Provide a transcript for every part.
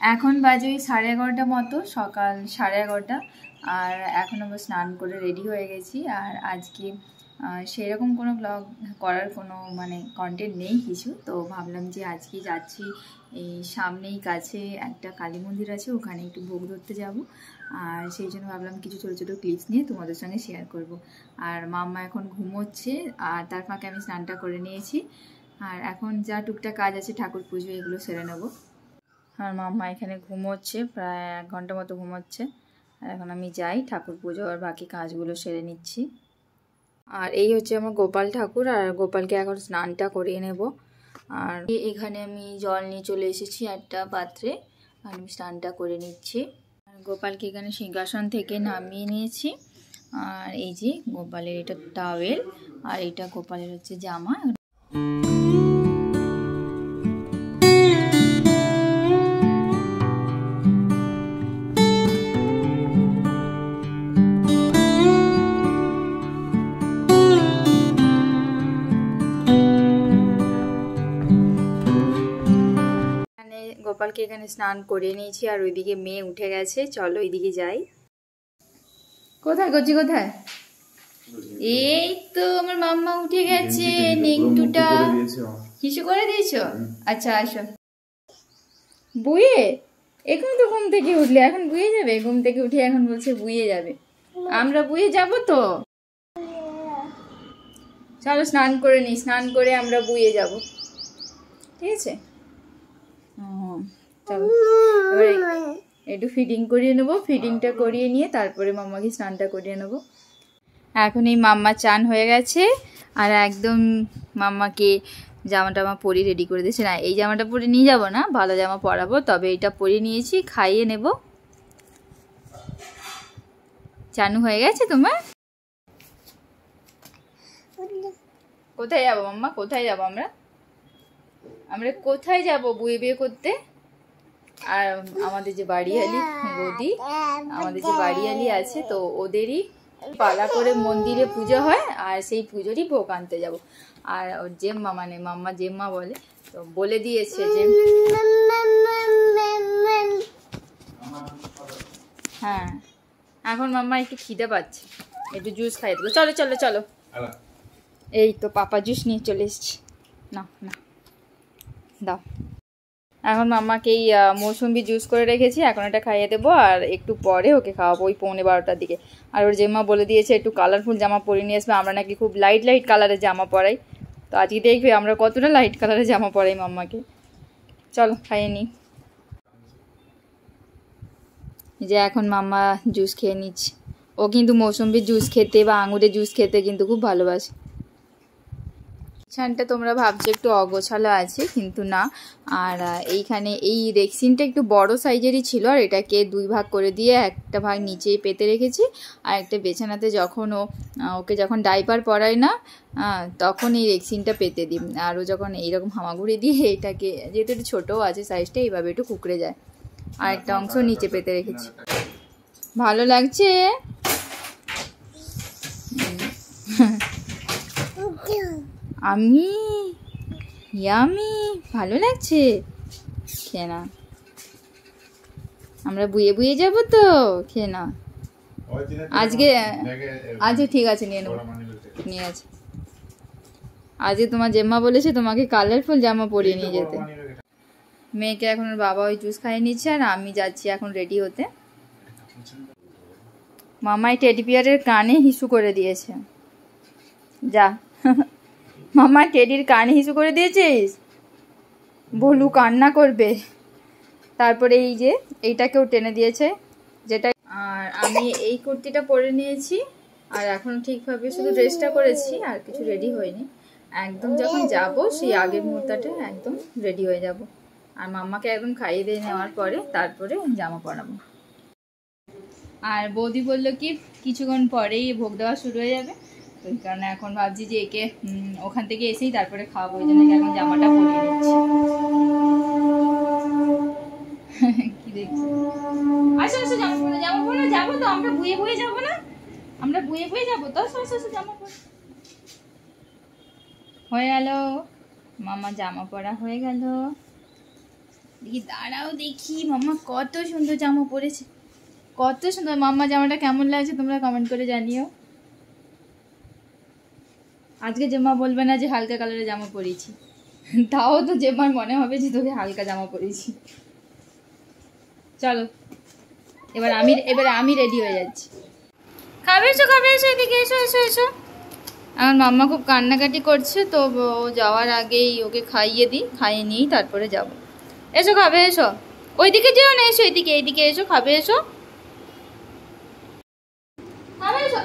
এখন বাজে 11:30 মতো, সকাল 11:30। আর এখন আমরা স্নান করে রেডি হয়ে গেছি। আর আজকে সেরকম কোনো ব্লগ করার কোনো কন্টেন্ট নেই কিছু, তো ভাবলাম যে আজকে যাচ্ছি এই সামনেই কাছে একটা কালী মন্দির আছে, ওখানে একটু ভোগ ধরতে যাব। আর সেই জন্য ভাবলাম কিছু ছোটো ছোটো ক্লিপস নিয়ে তোমাদের সঙ্গে শেয়ার করব। আর মাম্মা এখন ঘুমোচ্ছে, আর তার ফাঁকে আমি স্নানটা করে নিয়েছি। আর এখন যা টুকটাক কাজ আছে, ঠাকুর পুজো, এগুলো সেরে নেবো। আর মাম্মা এখানে ঘুমোচ্ছে, প্রায় 1 ঘন্টা মতো ঘুমোচ্ছে। আর এখন আমি যাই ঠাকুর পুজো আর বাকি কাজগুলো সেরে নিচ্ছি। আর এই হচ্ছে আমার গোপাল ঠাকুর, আর গোপালকে এখন স্নানটা করিয়ে নেব। আর এখানে আমি জল নিয়ে চলে এসেছি একটা পাত্রে, আর আমি স্নানটা করে নিচ্ছি। আর গোপালকে এখানে সিংহাসন থেকে নামিয়ে নিয়েছি। আর এই যে গোপালের এটা টাওয়েল, আর এটা গোপালের হচ্ছে জামা। গোপালকে এখানে স্নান করে নিয়েছি, আর ওইদিকে মেয়ে উঠে গেছে। চলো ওইদিকে যাই। কোথায় করছি, কোথায়? এই তো আমার মাম্মা উঠে গেছে। নেংটুটা হিসু করে দিয়েছো? আচ্ছা আসো। বুয়ে এখন তো ঘুম থেকে উঠলে, এখন বুয়ে যাবে? ঘুম থেকে উঠে এখন বলছে বুয়ে যাবে। আমরা বুয়ে যাব তো। চলো স্নান করে নি, স্নান করে আমরা বুয়ে যাব, ঠিক আছে? এবারে একটু ফিটিং করিয়ে নেবো, ফিটিংটা করিয়ে নিয়ে তারপরে মাম্মাকে স্নানটা করিয়ে নেবো। এখন এই মাম্মা চান হয়ে গেছে, আর একদম মাম্মাকে জামা টামা পরিয়ে রেডি করে দিয়েছে। না, এই জামাটা পরে নিয়ে যাবো না, ভালো জামা পরাবো, তবে এটা পরিয়ে নিয়েছি, খাইয়ে নেব। চানু হয়ে গেছে তোমার? কোথায় যাবো মাম্মা, কোথায় যাবো আমরা? আমরা কোথায় যাব বুয়ে বিয়ে করতে? আর আমাদের যে বাড়িয়ালি বৌদি, আমাদের যে বাড়িয়ালি আছে, তো ওদেরই পালা করে মন্দিরে পুজো হয়, আর সেই পুজোরই ভোগ আনতে যাব। আর ওর জেম্মা, মাম্মা জেম্মা বলে, তো বলে দিয়েছে যে হ্যাঁ, এখন মাম্মা একটু খিদে পাচ্ছে, একটু জুস খাই দেবো। চলো চলো চলো, এই তো পাপা জুস নিয়ে চলে এসছি। না না দাও। এখন মাম্মাকে এই মৌসুম্বি জুস করে রেখেছি, এখন এটা খাইয়ে দেবো, আর একটু পরে ওকে খাওয়াবো ওই 11:15টার দিকে। আর ওর জেম্মা বলে দিয়েছে একটু কালারফুল জামা পরে নিয়ে আসবে, আমরা নাকি খুব লাইট লাইট কালারের জামা পরাই। তো আজকে দেখবে আমরা কতটা লাইট কালারের জামা পরাই মাম্মাকে। চলো খাইয়ে নিই। যে এখন মাম্মা জুস খেয়ে নিচ্ছে। ও কিন্তু মৌসুম্বির জুস খেতে বা আঙুরের জুস খেতে কিন্তু খুব ভালোবাসে। ছানটা তোমরা ভাবছো একটু অগোছালো আছে, কিন্তু না। আর এইখানে এই রেক্সিনটা একটু বড় সাইজেরই ছিল, আর এটাকে 2 ভাগ করে দিয়ে একটা ভাগ নিচেই পেতে রেখেছি, আর একটা বিছানাতে যখন ওকে যখন ডাইপার পরাই না, তখন এই রেক্সিনটা পেতে দিই। আর ও যখন এইরকম হামাগুড়ি দিয়ে এটাকে, যেহেতু একটু ছোটো আছে সাইজটা, এইভাবে একটু কুকড়ে যায়। আর একটা অংশ নিচে পেতে রেখেছি। ভালো লাগছে? আমি ইয়ামি, ভালো লাগছে? খেয়ে না, আমরা বুয়ে বুয়ে যাব তো, খেয়ে না আজকে। আজকে ঠিক আছে, নিয়ে নেবো, নিয়ে আছে। আজকে তোমার জেম্মা বলেছে তোমাকে কালারফুল জামা পরিয়ে নিয়ে যেতে। মেয়েকে এখন ওর বাবা ওই জুস খাইয়ে নিচ্ছে, আর আমি যাচ্ছি এখন রেডি হতে। মামাই টেডি বিয়ারের কানে হিসু করে দিয়েছে। যা মামা, টেডির কানে হিসু করে দিয়েছিস, বলু কান্না করবে। তারপরে এই যে এইটাকেও টেনে দিয়েছে, যেটা। আর আমি এই কুর্তিটা পরে নিয়েছি, আর এখন ঠিকভাবে শুধু ড্রেসটা করেছি, আর কিছু রেডি হয়নি। একদম যখন যাব সেই আগের মুহূর্তটা একদম রেডি হয়ে যাব। আর মাম্মাকে একদম খাইয়ে দিয়ে নেওয়ার পরে তারপরে জামা পরাবো। আর বৌদি বললো কি কিছুক্ষণ পরেই ভোগ দেওয়া শুরু হয়ে যাবে, ওই কারণে এখন ভাবছি যে একে ওখান থেকে এসেই তারপরে খাওয়াবো, ওই জন্য এখন জামাটা পরিয়ে নিচ্ছি। কি দেখছি? আসো আসো, জামা পরে যাবো তো, আমরা বুয়ে বুয়ে যাবো না? আমরা বুয়ে বুয়ে যাবো তো, আসো আসো জামা পরে। হয়ে গেল মামা, জামা পরা হয়ে গেল। দেখি দাঁড়াও দেখি মাম্মা কত সুন্দর জামা পরেছে, কত সুন্দর। মাম্মা জামাটা কেমন লাগছে তোমরা কমেন্ট করে জানিও। আজকে জেম্মা বলবে না যে হালকা কালারের জামা পরেছি, তাও তো জেম্মার মনে হবে যে তোকে হালকা জামা পরেছি। চলো এবার আমি রেডি হয়ে যাচ্ছি। খাবে এসো এদিকে এসো এসো এসো। আমার মাম্মা খুব কান্নাকাটি করছে, তো ও যাওয়ার আগেই ওকে খাইয়ে দিই, খাইয়ে নিয়েই তারপরে যাব। এসো খাবে এসো, ওইদিকে যেও না, এসো এইদিকে এসো, খাবে এসো, খাবে এসো,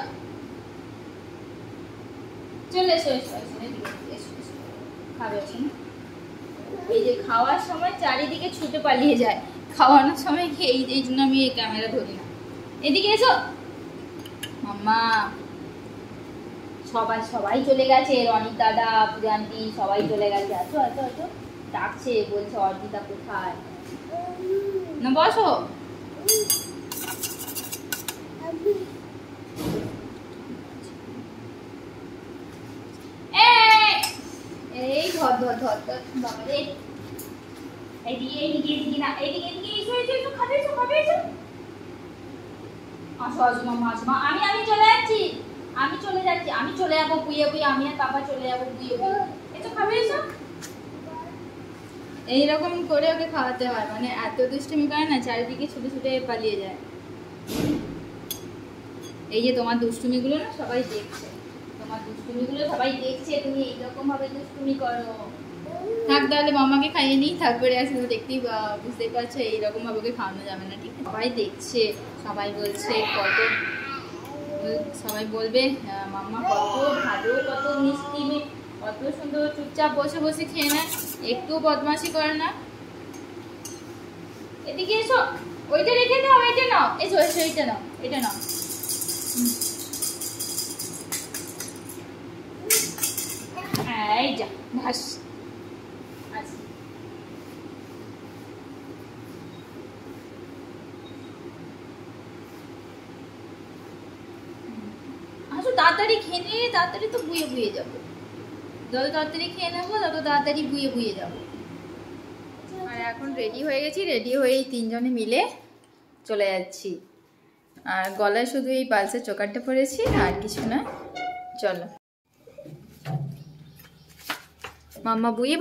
চলে এসো এসো এসো এদিকে এসো এসো, খাবে এসো। এই যে খাওয়ার সময় চারিদিকে ছুটে পালিয়ে যায়, খাওয়ানোর সময় কি এই জন্য আমি এই ক্যামেরা ধরি না। এদিকে এসো মাম্মা। সবাই চলে গেছে, রনিত দাদা, পূজান্তি সবাই চলে গেছে। আছো আছো আছো, ডাকছে, বলছে অর্জিতা কোথায়, না বসো। এই ধর ধর ধর ধর বাবা রে, এইদিকে না, এইদিকে এসো এসো এসো, খাবে এসো আসো আসো মাম্মা আসো। আমি চলে যাচ্ছি, আমি চলে যাবো বুয়ে, আমি আর পাপা চলে যাবো বুয়ে। এসো খাবে এসো। এইরকম করে ওকে খাওয়াতে হয়, মানে এত দুষ্টুমি করে না, চারিদিকে ছুটে ছুটে পালিয়ে যায়। এই যে তোমার দুষ্টুমিগুলো না সবাই দেখছে, তুমি এইরকম ভাবে দুষ্টুমি করো। থাক তাহলে মামাকে খাইয়ে নিই, তারপরে আসলে দেখতেই বুঝতেই পারছো এইরকম ভাবে ওকে খাওয়ানো যাবে না, ঠিক আছে? সবাই দেখছে, সবাই বলছে সবাই বলবে মাম্মা কত ভালো, কত মিষ্টি মেয়ে, কত সুন্দর, চুপচাপ বসে বসে খেয়ে নেয়, একটুও বদমাশি করে না। এদিকে এসো, ওইটা রেখে নাও, এটা নাও, এসো এসো, এটা নাও। এই যা ভাস। তাড়াতাড়ি খেয়ে নিয়ে তাড়াতাড়ি তো বুয়ে যাবো, যত তাড়াতাড়ি খেয়ে নেবো তত তাড়াতাড়ি বুয়ে যাবো। আর এখন রেডি হয়ে গেছি, রেডি হয়েই তিনজনে মিলে চলে যাচ্ছি। আর গলায় শুধু এই পালসের চোকারটা পরেছি, আর কিছু না। চলো মাম্মা বুয়ে।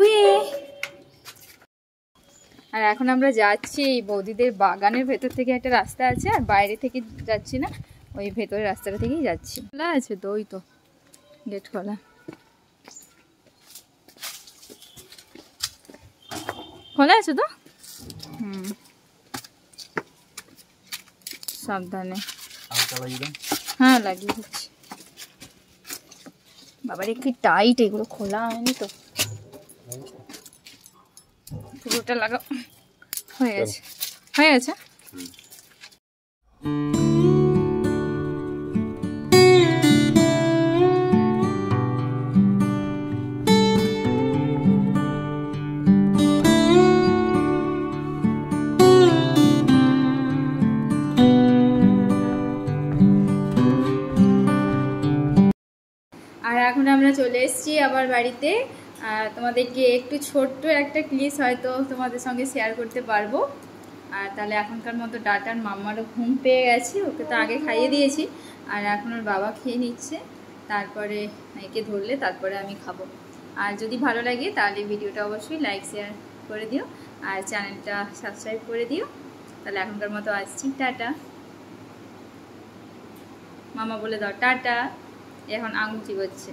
আর এখন আমরা যাচ্ছি বৌদিদের বাগানের ভেতর থেকে একটা রাস্তা আছে, আর বাইরে থেকে যাচ্ছি না, ওই ভেতরের রাস্তাটা থেকেই যাচ্ছি। খোলা আছে তো, ওই তো গেট খোলা আছে তো। সাবধানে, হ্যাঁ লাগিয়ে দিচ্ছি। বাবার একটু টাইট, এগুলো খোলা হয়নি তো, পুরোটা লাগা হয়ে গেছে। আর এখন আমরা চলে এসেছি আবার বাড়িতে। তোমাদেরকে একটু ছোট্ট একটা ক্লিপস হয়তো তোমাদের সঙ্গে শেয়ার করতে পারবো। আর তাহলে এখনকার মতো টাটার। মাম্মারও ঘুম পেয়ে গেছে, ওকে তো আগে খাইয়ে দিয়েছি, আর এখন ওর বাবা খেয়ে নিচ্ছে, তারপরে একে ধরলে তারপরে আমি খাবো। আর যদি ভালো লাগে তাহলে ভিডিওটা অবশ্যই লাইক শেয়ার করে দিও, আর চ্যানেলটা সাবস্ক্রাইব করে দিও। তাহলে এখনকার মতো আসছি, টাটা। মামা বলে দাও টাটা, এখন আঙুল চিবোচ্ছে।